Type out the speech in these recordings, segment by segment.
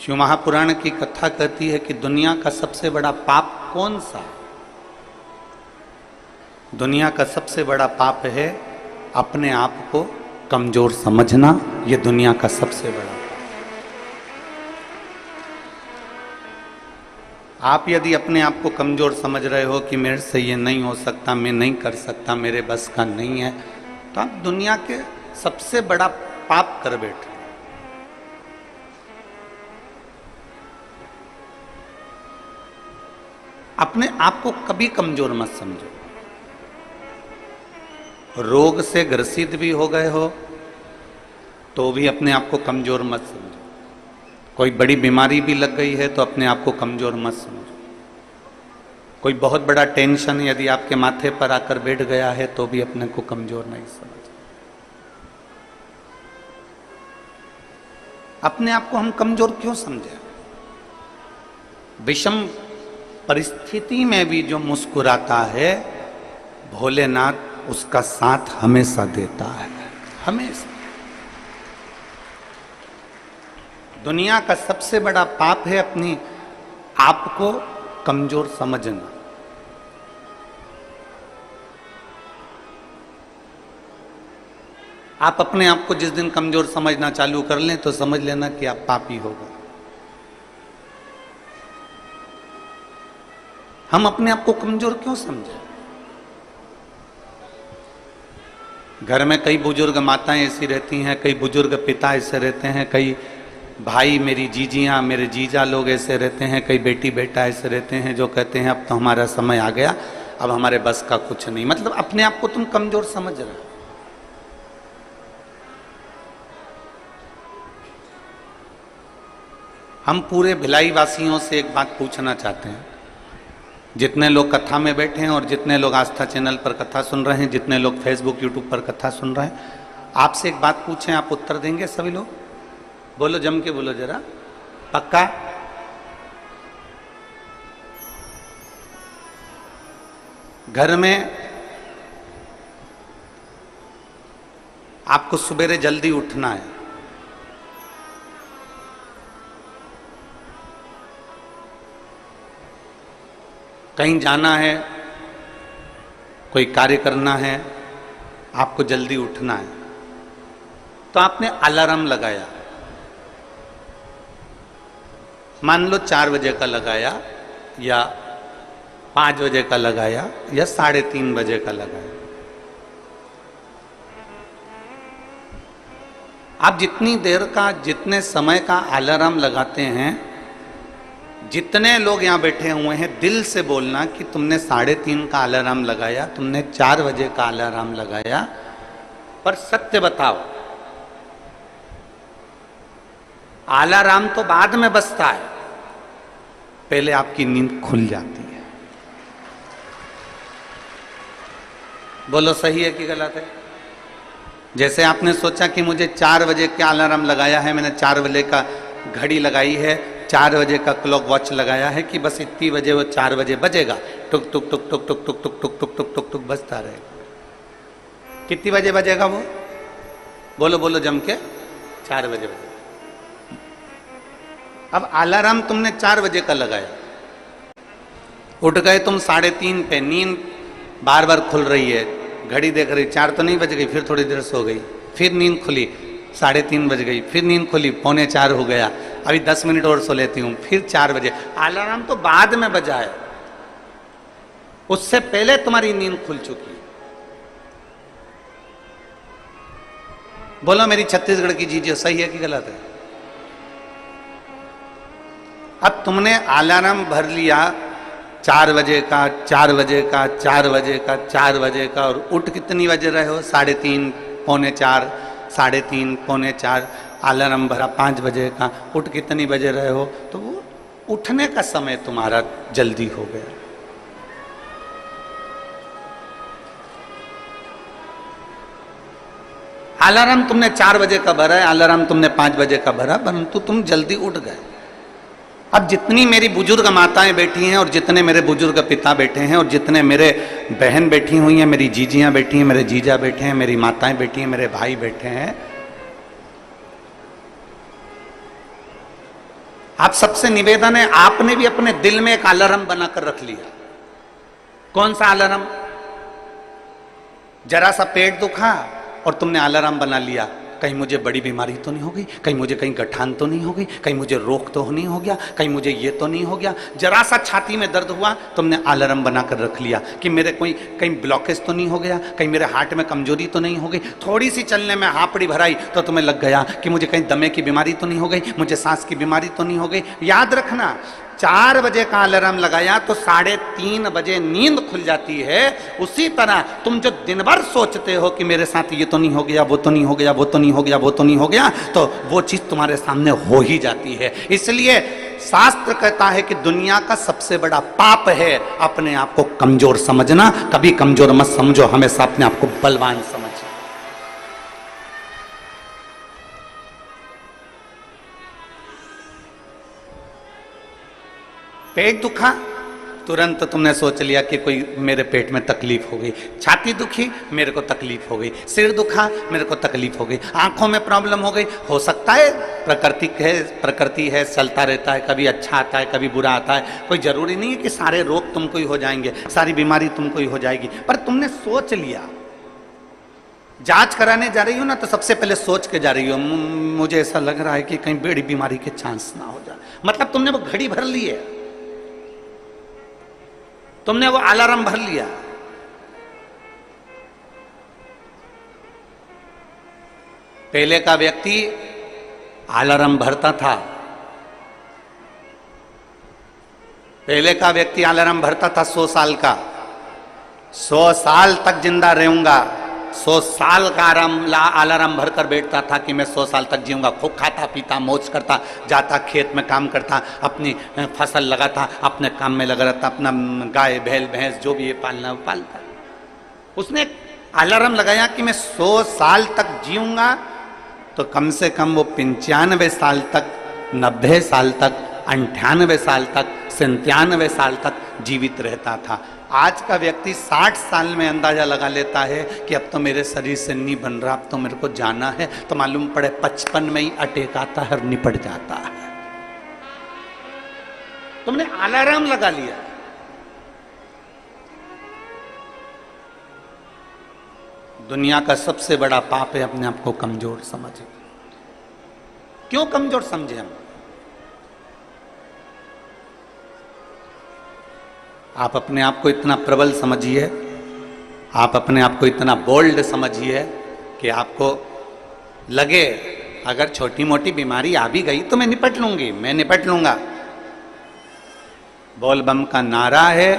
शिव महापुराण की कथा कहती है कि दुनिया का सबसे बड़ा पाप कौन सा है? दुनिया का सबसे बड़ा पाप है अपने आप को कमजोर समझना। यह दुनिया का सबसे बड़ा पाप। आप यदि अपने आप को कमजोर समझ रहे हो कि मेरे से ये नहीं हो सकता, मैं नहीं कर सकता, मेरे बस का नहीं है, तो आप दुनिया के सबसे बड़ा पाप कर बैठे। अपने आप को कभी कमजोर मत समझो। रोग से ग्रसित भी हो गए हो तो भी अपने आप को कमजोर मत समझो। कोई बड़ी बीमारी भी लग गई है तो अपने आप को कमजोर मत समझो। कोई बहुत बड़ा टेंशन यदि आपके माथे पर आकर बैठ गया है तो भी अपने को कमजोर नहीं समझो। अपने आप को हम कमजोर क्यों समझे? विषम परिस्थिति में भी जो मुस्कुराता है भोलेनाथ उसका साथ हमेशा देता है, हमेशा। दुनिया का सबसे बड़ा पाप है अपनी आप को कमजोर समझना। आप अपने आप को जिस दिन कमजोर समझना चालू कर लें तो समझ लेना कि आप पापी हो गए। हम अपने आप को कमजोर क्यों समझे? घर में कई बुजुर्ग माताएं ऐसी रहती हैं, कई बुजुर्ग पिता ऐसे रहते हैं, कई भाई मेरी जीजियां मेरे जीजा लोग ऐसे रहते हैं, कई बेटी बेटा ऐसे रहते हैं जो कहते हैं अब तो हमारा समय आ गया, अब हमारे बस का कुछ नहीं। मतलब अपने आप को तुम कमजोर समझ रहे हो। हम पूरे भिलाई वासियों से एक बात पूछना चाहते हैं, जितने लोग कथा में बैठे हैं और जितने लोग आस्था चैनल पर कथा सुन रहे हैं, जितने लोग फेसबुक यूट्यूब पर कथा सुन रहे हैं, आपसे एक बात पूछें, आप उत्तर देंगे सभी लोग? बोलो, जम के बोलो जरा, पक्का? घर में आपको सुबेरे जल्दी उठना है, कहीं जाना है, कोई कार्य करना है, आपको जल्दी उठना है, तो आपने अलार्म लगाया। मान लो 4 बजे का लगाया या 5 बजे का लगाया या 3:30 बजे का लगाया। आप जितनी देर का, जितने समय का अलार्म लगाते हैं, जितने लोग यहां बैठे हुए हैं, दिल से बोलना कि तुमने 3:30 का अलार्म लगाया, तुमने 4 बजे का अलार्म लगाया, पर सत्य बताओ, अलार्म तो बाद में बजता है, पहले आपकी नींद खुल जाती है। बोलो सही है कि गलत है? जैसे आपने सोचा कि मुझे 4 बजे का अलार्म लगाया है, मैंने 4 बजे का घड़ी लगाई है, 4 बजे का क्लॉक वॉच लगाया है कि बस इतनी बजे वो 4 बजे बजेगा, टुक टुक टुक टुक टुक टुक टुक टुक टुक टुक टुक टुक बजता रहेगा। कितनी बजे बजेगा वो? बोलो बोलो जम के, 4 बजे बजेगा। अब अलार्म तुमने 4 बजे का लगाया, उठ गए तुम 3:30 पे, नींद बार बार खुल रही है, घड़ी देख रही, 4 तो नहीं बज गई, फिर थोड़ी देर सो गई, फिर नींद खुली, 3:30 बज गई, फिर नींद खुली, 3:45 हो गया, अभी 10 मिनट और सो लेती हूँ, फिर 4 बजे। अलार्म तो बाद में बजा है, उससे पहले तुम्हारी नींद खुल चुकी है। बोलो मेरी छत्तीसगढ़ की चीजें सही है कि गलत है? अब तुमने अलार्म भर लिया 4 बजे का, 4 बजे का, 4 बजे का, 4 बजे का, और उठ कितनी बजे रहे हो? 3:30, 3:45, 3:30, 3:45, अलार्म भरा 5 बजे का, उठ कितनी बजे रहे हो? तो वो उठने का समय तुम्हारा जल्दी हो गया। अलार्म तुमने 4 बजे का भरा है, अलार्म तुमने 5 बजे का भरा, परंतु तुम जल्दी उठ गए। अब जितनी मेरी बुजुर्ग माताएं बैठी हैं और जितने मेरे बुजुर्ग पिता बैठे हैं और जितने मेरे बहन बैठी हुई हैं, मेरी जीजियां बैठी हैं, मेरे जीजा बैठे हैं, मेरी माताएं बैठी हैं, मेरे भाई बैठे हैं, आप सबसे निवेदन है, आपने भी अपने दिल में एक अलार्म बनाकर रख लिया। कौन सा अलार्म? जरा सा पेट दुखा और तुमने अलार्म बना लिया, कहीं मुझे बड़ी बीमारी तो नहीं हो गई, कहीं मुझे कहीं गठान तो नहीं हो गई, कहीं मुझे रोग तो नहीं हो गया, कहीं मुझे ये तो नहीं हो गया। जरा सा छाती में दर्द हुआ, तुमने अलार्म बनाकर रख लिया कि मेरे कोई कहीं ब्लॉकेज तो नहीं हो गया, कहीं मेरे हार्ट में कमजोरी तो नहीं हो गई। थोड़ी सी चलने में हापड़ी भराई तो तुम्हें लग गया कि मुझे कहीं दमे की बीमारी तो नहीं हो गई, मुझे सांस की बीमारी तो नहीं हो गई। याद रखना, 4 बजे का अलार्म लगाया तो 3:30 बजे नींद खुल जाती है। उसी तरह तुम जो दिन भर सोचते हो कि मेरे साथ ये तो नहीं हो गया, वो तो नहीं हो गया, वो तो नहीं हो गया, वो तो नहीं हो गया, तो वो चीज तुम्हारे सामने हो ही जाती है। इसलिए शास्त्र कहता है कि दुनिया का सबसे बड़ा पाप है अपने आप को कमजोर समझना। कभी कमजोर मत समझो, हमेशा अपने आप को बलवान समझो। पेट दुखा, तुरंत तुमने सोच लिया कि कोई मेरे पेट में तकलीफ हो गई। छाती दुखी, मेरे को तकलीफ हो गई। सिर दुखा, मेरे को तकलीफ हो गई। आंखों में प्रॉब्लम हो गई। हो सकता है प्रकृति है, चलता रहता है, कभी अच्छा आता है, कभी बुरा आता है। कोई जरूरी नहीं है कि सारे रोग तुमको ही हो जाएंगे, सारी बीमारी तुमको ही हो जाएगी। पर तुमने सोच लिया। जांच कराने जा रही हो ना, तो सबसे पहले सोच के जा रही हो, मुझे ऐसा लग रहा है कि कहीं बड़ी बीमारी के चांस ना हो जाए। मतलब तुमने वो घड़ी भर ली है, तुमने वो अलार्म भर लिया। पहले का व्यक्ति अलार्म भरता था, पहले का व्यक्ति अलार्म भरता था 100 साल का। 100 साल तक जिंदा रहूंगा, 100 साल का अलार्म भरकर बैठता था कि मैं 100 साल तक जीऊंगा। खूब खाता पीता मौज करता, जाता खेत में काम करता, अपनी फसल लगाता, अपने काम में लगा रहता, अपना गाय बैल भैंस जो भी ये पालना वो पालता। उसने अलार्म लगाया कि मैं 100 साल तक जीऊंगा, तो कम से कम वो 95 साल तक, 90 साल तक, 98 साल तक, 97 साल तक जीवित रहता था। आज का व्यक्ति 60 साल में अंदाजा लगा लेता है कि अब तो मेरे शरीर से नहीं बन रहा, अब तो मेरे को जाना है, तो मालूम पड़े 55 में ही अटैक आता है और निपट जाता है। तुमने अलार्म लगा लिया। दुनिया का सबसे बड़ा पाप है अपने आप को कमजोर समझे। क्यों कमजोर समझे हम? आप अपने आप को इतना प्रबल समझिए, आप अपने आप को इतना बोल्ड समझिए कि आपको लगे अगर छोटी मोटी बीमारी आ भी गई तो मैं निपट लूंगी, मैं निपट लूंगा। बोल बम का नारा है।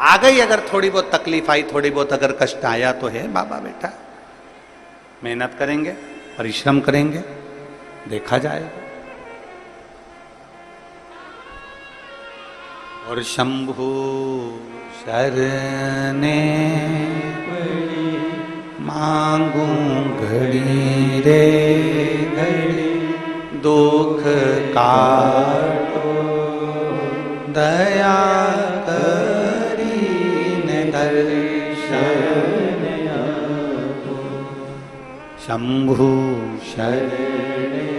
आ गई अगर थोड़ी बहुत तकलीफ आई, थोड़ी बहुत अगर कष्ट आया तो है बाबा बेटा, मेहनत करेंगे, परिश्रम करेंगे, देखा जाएगा। और शंभु शरणे मांगू घड़ी रे घड़ी, दुख काटो दया करीने दर्शन आपो। शंभु शरणे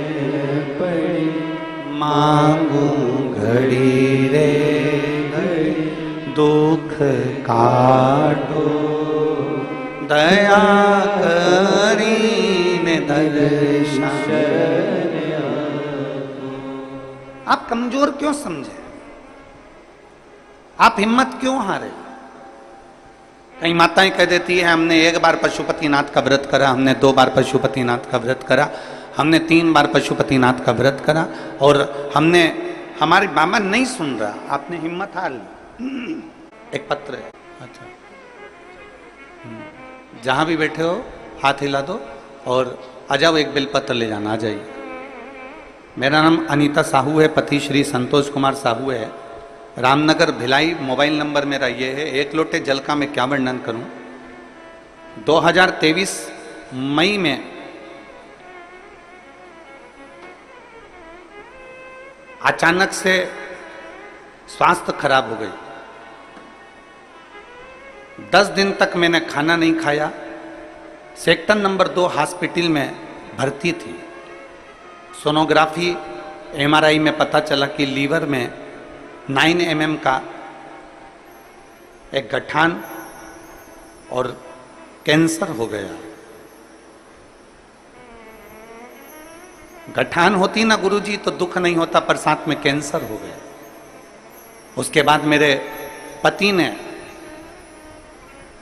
पड़ी मांगू घड़ी रे घड़ी, दुख काटो दया करीने दर्शन। आप कमजोर क्यों समझे? आप हिम्मत क्यों हारे? कई माताएं कह देती है हमने 1 बार पशुपतिनाथ का व्रत करा, हमने 2 बार पशुपतिनाथ का व्रत करा, हमने 3 बार पशुपतिनाथ का व्रत करा और हमने, हमारी मामा नहीं सुन रहा, आपने हिम्मत हार ली। एक पत्र है, अच्छा, जहां भी बैठे हो हाथ हिला दो और आ जाओ, एक बेलपत्र ले जाना, आ जाइए। मेरा नाम अनीता साहू है, पति श्री संतोष कुमार साहू है, रामनगर भिलाई। मोबाइल नंबर मेरा ये है। 1 लोटे जल का मैं क्या वर्णन करूं। 2023 मई में अचानक से स्वास्थ्य खराब हो गई। 10 दिन तक मैंने खाना नहीं खाया। सेक्टर नंबर 2 हॉस्पिटल में भर्ती थी। सोनोग्राफी एमआरआई में पता चला कि लीवर में 9 mm का एक गठान और कैंसर हो गया। गठान होती ना गुरुजी तो दुख नहीं होता, पर साथ में कैंसर हो गया। उसके बाद मेरे पति ने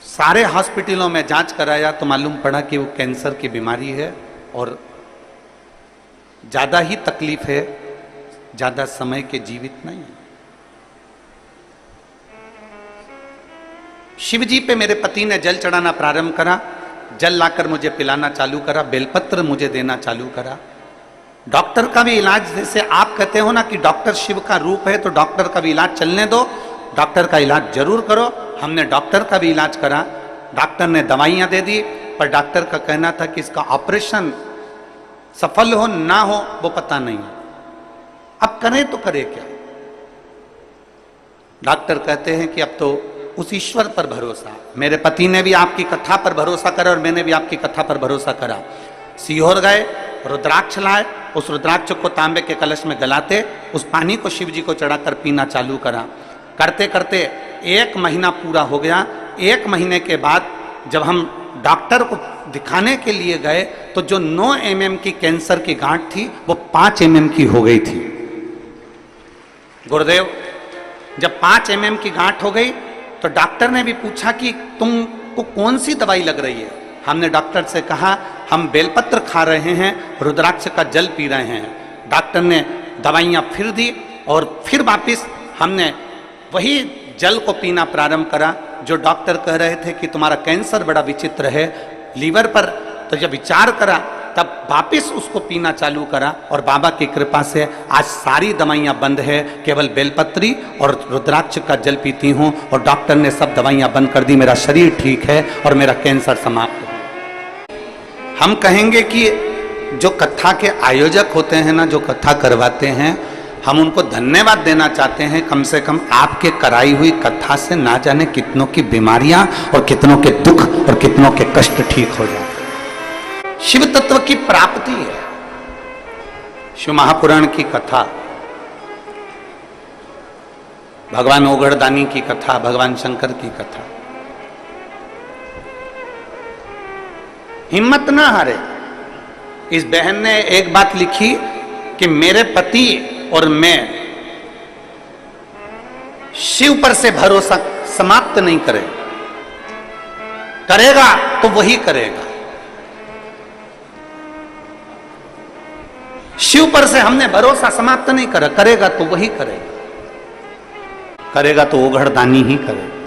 सारे हॉस्पिटलों में जांच कराया तो मालूम पड़ा कि वो कैंसर की बीमारी है और ज्यादा ही तकलीफ है, ज्यादा समय के जीवित नहीं है। शिव जी पे मेरे पति ने जल चढ़ाना प्रारंभ करा, जल लाकर मुझे पिलाना चालू करा, बेलपत्र मुझे देना चालू करा। डॉक्टर का भी इलाज, जैसे आप कहते हो ना कि डॉक्टर शिव का रूप है, तो डॉक्टर का भी इलाज चलने दो, डॉक्टर का इलाज जरूर करो। हमने डॉक्टर का भी इलाज करा, डॉक्टर ने दवाइयां दे दी, पर डॉक्टर का कहना था कि इसका ऑपरेशन सफल हो ना हो वो पता नहीं। अब करें तो करें क्या? डॉक्टर कहते हैं कि अब तो उस ईश्वर पर भरोसा। मेरे पति ने भी आपकी कथा पर भरोसा करा और मैंने भी आपकी कथा पर भरोसा करा। सीहोर गए, रुद्राक्ष लाए, उस रुद्राक्ष को तांबे के कलश में गलाते, उस पानी को शिव जी को चढ़ाकर पीना चालू करा। करते करते 1 महीना पूरा हो गया। 1 महीने के बाद जब हम डॉक्टर को दिखाने के लिए गए तो जो 9 mm की कैंसर की गांठ थी वो 5 mm की हो गई थी। गुरुदेव, जब 5 mm की गांठ हो गई तो डॉक्टर ने भी पूछा कि तुमको कौन सी दवाई लग रही है। हमने डॉक्टर से कहा हम बेलपत्र खा रहे हैं, रुद्राक्ष का जल पी रहे हैं। डॉक्टर ने दवाइयां फिर दी और फिर वापिस हमने वही जल को पीना प्रारंभ करा। जो डॉक्टर कह रहे थे कि तुम्हारा कैंसर बड़ा विचित्र है लीवर पर, तो जब विचार करा तब वापिस उसको पीना चालू करा और बाबा की कृपा से आज सारी दवाइयां बंद है, केवल बेलपत्री और रुद्राक्ष का जल पीती हूं और डॉक्टर ने सब दवाइयां बंद कर दी। मेरा शरीर ठीक है और मेरा कैंसर समाप्त हो गया। हम कहेंगे कि जो कथा के आयोजक होते हैं ना, जो कथा करवाते हैं, हम उनको धन्यवाद देना चाहते हैं। कम से कम आपके कराई हुई कथा से ना जाने कितनों की बीमारियां और कितनों के दुख और कितनों के कष्ट ठीक हो जाते। शिव तत्व की प्राप्ति है। शिव महापुराण की कथा, भगवान ओगड़दानी की कथा, भगवान शंकर की कथा। हिम्मत ना हारे। इस बहन ने एक बात लिखी कि मेरे पति और मैं शिव पर से भरोसा समाप्त नहीं करें, करेगा तो वही करेगा। शिव पर से हमने भरोसा समाप्त नहीं करा, करेगा तो वही करेगा। करेगा तो ओगड़दानी ही करेगा,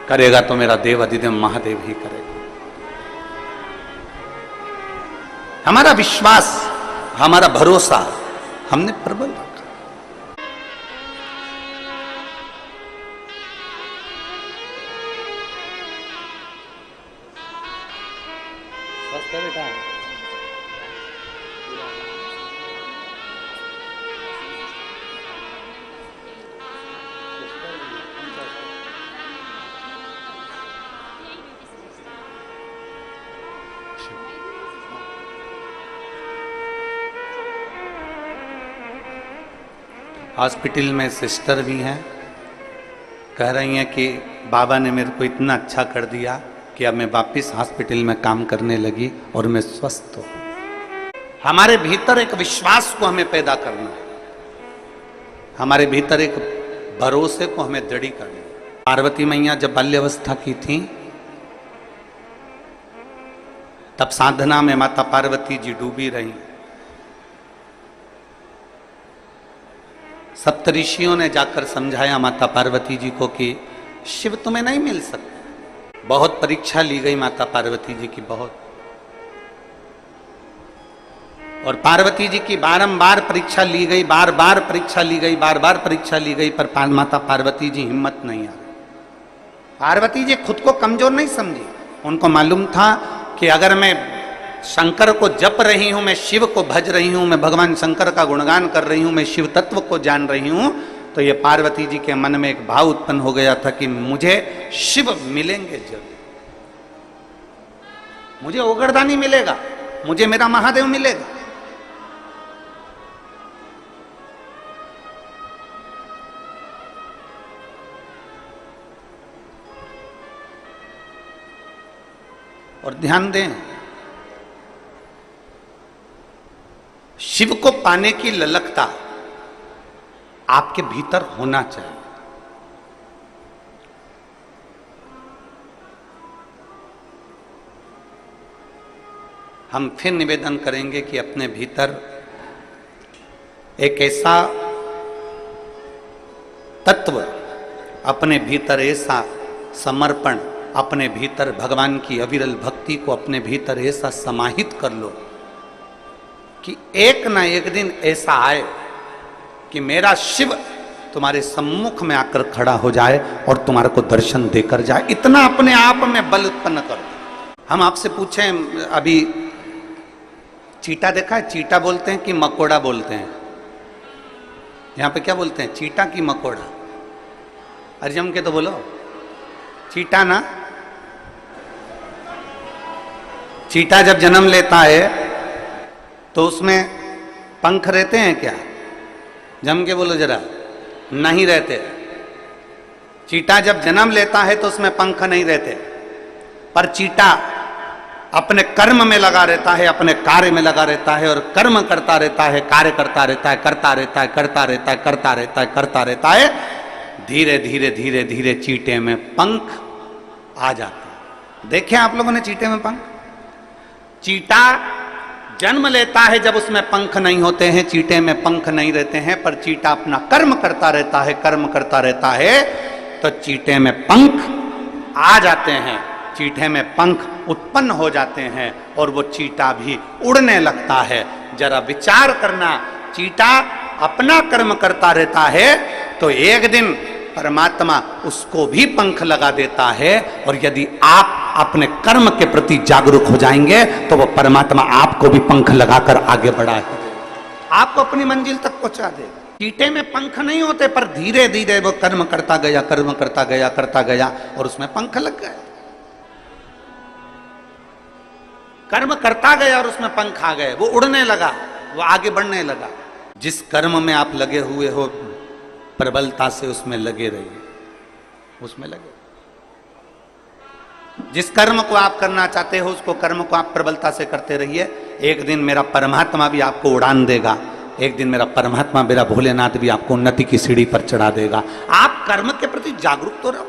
करेगा तो मेरा देव अधिदेव महादेव ही करेगा। हमारा विश्वास, हमारा भरोसा हमने प्रबल रखा। बेटा हॉस्पिटल में सिस्टर भी हैं, कह रही हैं कि बाबा ने मेरे को इतना अच्छा कर दिया कि अब मैं वापस हॉस्पिटल में काम करने लगी और मैं स्वस्थ हूँ। हमारे भीतर एक विश्वास को हमें पैदा करना है, हमारे भीतर एक भरोसे को हमें दृढ़ करना है। पार्वती मैया जब बाल्यावस्था की थी तब साधना में माता पार्वती जी डूबी रही। सप्तऋषियों ने जाकर समझाया माता पार्वती जी को कि शिव तुम्हें नहीं मिल सकता। बहुत परीक्षा ली गई माता पार्वती जी की, बहुत, और पार्वती जी की बारंबार परीक्षा ली गई, बार बार परीक्षा ली गई, बार बार परीक्षा ली गई, पर माता पार्वती जी हिम्मत नहीं आ रही। पार्वती जी खुद को कमजोर नहीं समझी। उनको मालूम था कि अगर मैं शंकर को जप रही हूं, मैं शिव को भज रही हूं, मैं भगवान शंकर का गुणगान कर रही हूं, मैं शिव तत्व को जान रही हूं, तो ये पार्वती जी के मन में एक भाव उत्पन्न हो गया था कि मुझे शिव मिलेंगे जरूर, मुझे ओगड़दानी मिलेगा। मुझे मेरा महादेव मिलेगा। और ध्यान दें, शिव को पाने की ललकता आपके भीतर होना चाहिए। हम फिर निवेदन करेंगे कि अपने भीतर एक ऐसा तत्व, अपने भीतर ऐसा समर्पण, अपने भीतर भगवान की अविरल भक्ति को अपने भीतर ऐसा समाहित कर लो कि एक ना एक दिन ऐसा आए कि मेरा शिव तुम्हारे सम्मुख में आकर खड़ा हो जाए और तुम्हारे को दर्शन देकर जाए। इतना अपने आप में बल उत्पन्न करो। हम आपसे पूछें, अभी चीटा देखा है? चीटा बोलते हैं कि मकोड़ा बोलते हैं? यहां पे क्या बोलते हैं, चीटा की मकोड़ा? अरे जम के तो बोलो, चीटा ना। चीटा जब जन्म लेता है तो उसमें पंख रहते हैं क्या? जम के बोलो जरा। नहीं रहते। चीटा जब जन्म लेता है तो उसमें पंख नहीं रहते, पर चीटा अपने कर्म में लगा रहता है, अपने कार्य में लगा रहता है और कर्म करता रहता है, कार्य करता रहता है, करता रहता है, करता रहता है, करता रहता है, करता रहता है। धीरे धीरे धीरे धीरे चीटे में पंख आ जाते हैं। देखे आप लोगों ने चीटे में पंख? चीटा जन्म लेता है जब उसमें पंख नहीं होते हैं, चीटे में पंख नहीं रहते हैं, पर चीटा अपना कर्म करता रहता है, कर्म करता रहता है, तो चीटे में पंख आ जाते हैं, चीटे में पंख उत्पन्न हो जाते हैं और वो चीटा भी उड़ने लगता है। जरा विचार करना, चीटा अपना कर्म करता रहता है तो एक दिन परमात्मा उसको भी पंख लगा देता है, और यदि आप अपने कर्म के प्रति जागरूक हो जाएंगे तो वो परमात्मा आपको भी पंख लगाकर आगे बढ़ाए, आपको अपनी मंजिल तक पहुंचा देगा। चीटे में पंख नहीं होते, पर धीरे धीरे वो कर्म करता गया, कर्म करता गया, करता गया और उसमें पंख लग गए। कर्म करता गया और उसमें पंख आ गए, वो उड़ने लगा, वो आगे बढ़ने लगा। जिस कर्म में आप लगे हुए हो प्रबलता से उसमें लगे रहिए, उसमें लगे। जिस कर्म को आप करना चाहते हो उसको कर्म को आप प्रबलता से करते रहिए। एक दिन मेरा परमात्मा भी आपको उड़ान देगा, एक दिन मेरा परमात्मा, मेरा भोलेनाथ भी आपको उन्नति की सीढ़ी पर चढ़ा देगा। आप कर्म के प्रति जागरूक तो रहो।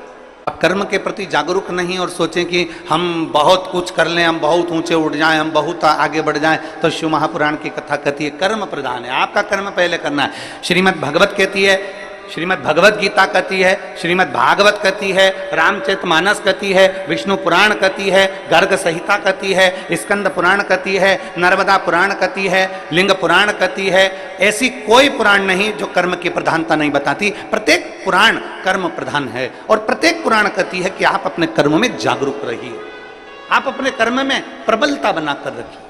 आप कर्म के प्रति जागरूक नहीं और सोचें कि हम बहुत कुछ कर लें, हम बहुत ऊंचे उठ जाएं, हम बहुत आगे बढ़ जाएं, तो शिव महापुराण की कथा कहती है कर्म प्रधान है, आपका कर्म पहले करना है। श्रीमद् भगवत कहती है, श्रीमद् भगवत गीता कहती है, श्रीमद् भागवत कहती है, रामचरितमानस कहती है, विष्णु पुराण कहती है, गर्ग संहिता कहती है, स्कंद पुराण कहती है, नर्मदा पुराण कहती है, लिंग पुराण कहती है। ऐसी कोई पुराण नहीं जो कर्म की प्रधानता नहीं बताती। प्रत्येक पुराण कर्म प्रधान है और प्रत्येक पुराण कहती है कि आप अपने कर्म में जागरूक रहिए, आप अपने कर्म में प्रबलता बनाकर रखिए।